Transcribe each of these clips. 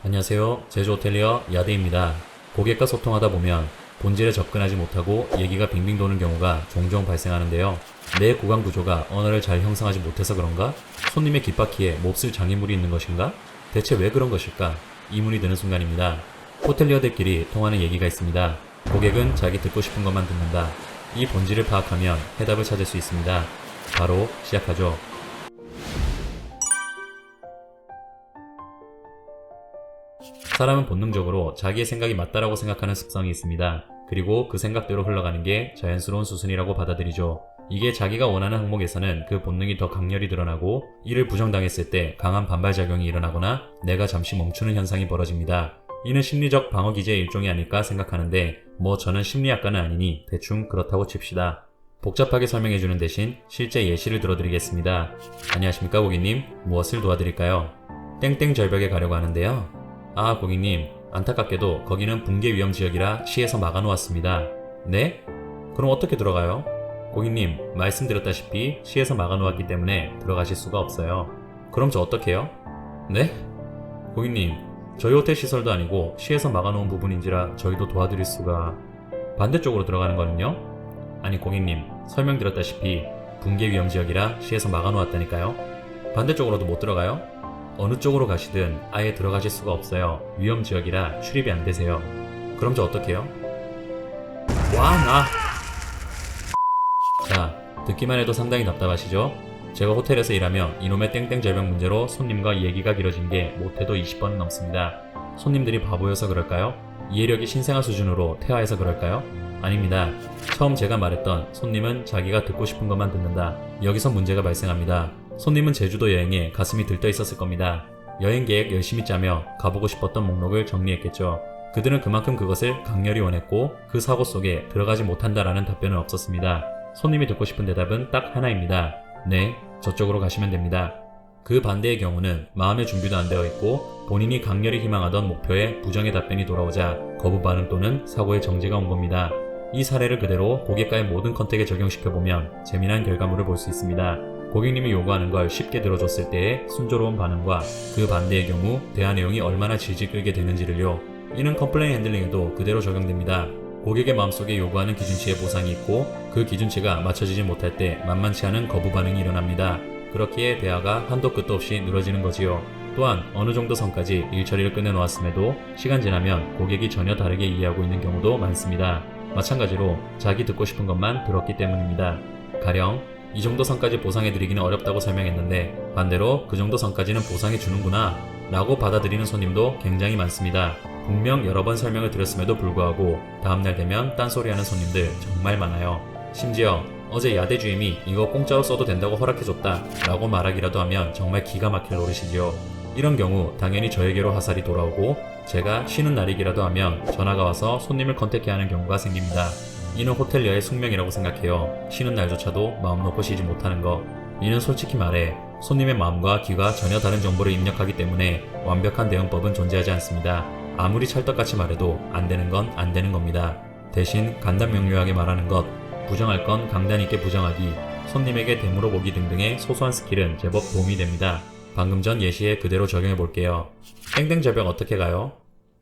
안녕하세요. 제주 호텔리어 야대입니다. 고객과 소통하다 보면 본질에 접근하지 못하고 얘기가 빙빙 도는 경우가 종종 발생하는데요. 내 구강 구조가 언어를 잘 형성하지 못해서 그런가? 손님의 귓바퀴에 몹쓸 장애물이 있는 것인가? 대체 왜 그런 것일까? 의문이 드는 순간입니다. 호텔리어들끼리 통하는 얘기가 있습니다. 고객은 자기 듣고 싶은 것만 듣는다. 이 본질을 파악하면 해답을 찾을 수 있습니다. 바로 시작하죠. 사람은 본능적으로 자기의 생각이 맞다라고 생각하는 습성이 있습니다. 그리고 그 생각대로 흘러가는 게 자연스러운 수순이라고 받아들이죠. 이게 자기가 원하는 항목에서는 그 본능이 더 강렬히 드러나고 이를 부정당했을 때 강한 반발작용이 일어나거나 내가 잠시 멈추는 현상이 벌어집니다. 이는 심리적 방어 기제의 일종이 아닐까 생각하는데 저는 심리학과는 아니니 대충 그렇다고 칩시다. 복잡하게 설명해주는 대신 실제 예시를 들어드리겠습니다. 안녕하십니까 고객님, 무엇을 도와드릴까요? 땡땡 절벽에 가려고 하는데요. 아 고객님, 안타깝게도 거기는 붕괴 위험 지역이라 시에서 막아놓았습니다. 네? 그럼 어떻게 들어가요? 고객님, 말씀드렸다시피 시에서 막아놓았기 때문에 들어가실 수가 없어요. 그럼 저 어떡해요? 네? 고객님, 저희 호텔 시설도 아니고 시에서 막아놓은 부분인지라 저희도 도와드릴 수가... 반대쪽으로 들어가는 거는요? 아니 고객님, 설명드렸다시피 붕괴 위험 지역이라 시에서 막아놓았다니까요. 반대쪽으로도 못 들어가요? 어느 쪽으로 가시든 아예 들어가실 수가 없어요. 위험 지역이라 출입이 안 되세요. 그럼 저 어떡해요? 자, 듣기만 해도 상당히 답답하시죠? 제가 호텔에서 일하며 이놈의 땡땡 절벽 문제로 손님과 얘기가 길어진 게 못해도 20번은 넘습니다. 손님들이 바보여서 그럴까요? 이해력이 신생아 수준으로 퇴화해서 그럴까요? 아닙니다. 처음 제가 말했던 손님은 자기가 듣고 싶은 것만 듣는다. 여기서 문제가 발생합니다. 손님은 제주도 여행에 가슴이 들떠 있었을 겁니다. 여행 계획 열심히 짜며 가보고 싶었던 목록을 정리했겠죠. 그들은 그만큼 그것을 강렬히 원했고 그 사고 속에 들어가지 못한다라는 답변은 없었습니다. 손님이 듣고 싶은 대답은 딱 하나입니다. 네, 저쪽으로 가시면 됩니다. 그 반대의 경우는 마음의 준비도 안 되어 있고 본인이 강렬히 희망하던 목표에 부정의 답변이 돌아오자 거부 반응 또는 사고의 정지가 온 겁니다. 이 사례를 그대로 고객과의 모든 컨택에 적용시켜보면 재미난 결과물을 볼 수 있습니다. 고객님이 요구하는 걸 쉽게 들어줬을 때의 순조로운 반응과 그 반대의 경우 대화 내용이 얼마나 질질 끌게 되는지를요. 이는 컴플레인 핸들링에도 그대로 적용됩니다. 고객의 마음속에 요구하는 기준치의 보상이 있고 그 기준치가 맞춰지지 못할 때 만만치 않은 거부 반응이 일어납니다. 그렇기에 대화가 한도 끝도 없이 늘어지는 거지요. 또한 어느 정도 선까지 일 처리를 끝내놓았음에도 시간 지나면 고객이 전혀 다르게 이해하고 있는 경우도 많습니다. 마찬가지로 자기 듣고 싶은 것만 들었기 때문입니다. 가령 이 정도 선까지 보상해드리기는 어렵다고 설명했는데 반대로 그 정도 선까지는 보상해주는구나 라고 받아들이는 손님도 굉장히 많습니다. 분명 여러 번 설명을 드렸음에도 불구하고 다음날 되면 딴소리하는 손님들 정말 많아요. 심지어 어제 야대 주임이 이거 공짜로 써도 된다고 허락해줬다 라고 말하기라도 하면 정말 기가 막힐 노릇이지요. 이런 경우 당연히 저에게로 화살이 돌아오고 제가 쉬는 날이기라도 하면 전화가 와서 손님을 컨택해야 하는 경우가 생깁니다. 이는 호텔리어의 숙명이라고 생각해요. 쉬는 날조차도 마음 놓고 쉬지 못하는 거. 이는 솔직히 말해 손님의 마음과 귀가 전혀 다른 정보를 입력하기 때문에 완벽한 대응법은 존재하지 않습니다. 아무리 찰떡같이 말해도 안 되는 건 안 되는 겁니다. 대신 간단명료하게 말하는 것, 부정할 건 강단 있게 부정하기, 손님에게 되물어보기 등등의 소소한 스킬은 제법 도움이 됩니다. 방금 전 예시에 그대로 적용해 볼게요. 땡땡 절벽 어떻게 가요?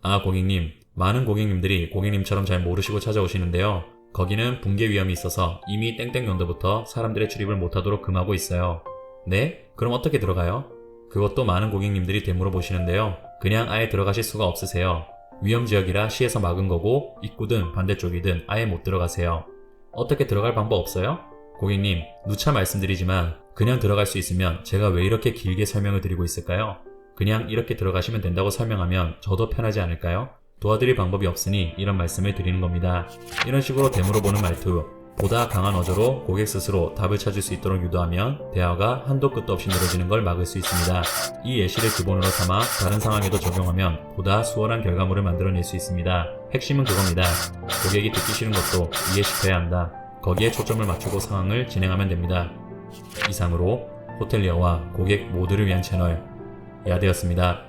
아 고객님, 많은 고객님들이 고객님처럼 잘 모르시고 찾아오시는데요. 거기는 붕괴 위험이 있어서 이미 땡땡 연도부터 사람들의 출입을 못하도록 금하고 있어요. 네? 그럼 어떻게 들어가요? 그것도 많은 고객님들이 되물어 보시는데요. 그냥 아예 들어가실 수가 없으세요. 위험지역이라 시에서 막은 거고 입구든 반대쪽이든 아예 못 들어가세요. 어떻게 들어갈 방법 없어요? 고객님, 누차 말씀드리지만 그냥 들어갈 수 있으면 제가 왜 이렇게 길게 설명을 드리고 있을까요? 그냥 이렇게 들어가시면 된다고 설명하면 저도 편하지 않을까요? 도와드릴 방법이 없으니 이런 말씀을 드리는 겁니다. 이런 식으로 되물어보는 말투, 보다 강한 어조로 고객 스스로 답을 찾을 수 있도록 유도하면 대화가 한도 끝도 없이 늘어지는 걸 막을 수 있습니다. 이 예시를 기본으로 삼아 다른 상황에도 적용하면 보다 수월한 결과물을 만들어낼 수 있습니다. 핵심은 그겁니다. 고객이 듣기 싫은 것도 이해시켜야 한다. 거기에 초점을 맞추고 상황을 진행하면 됩니다. 이상으로 호텔리어와 고객 모두를 위한 채널 야대였습니다.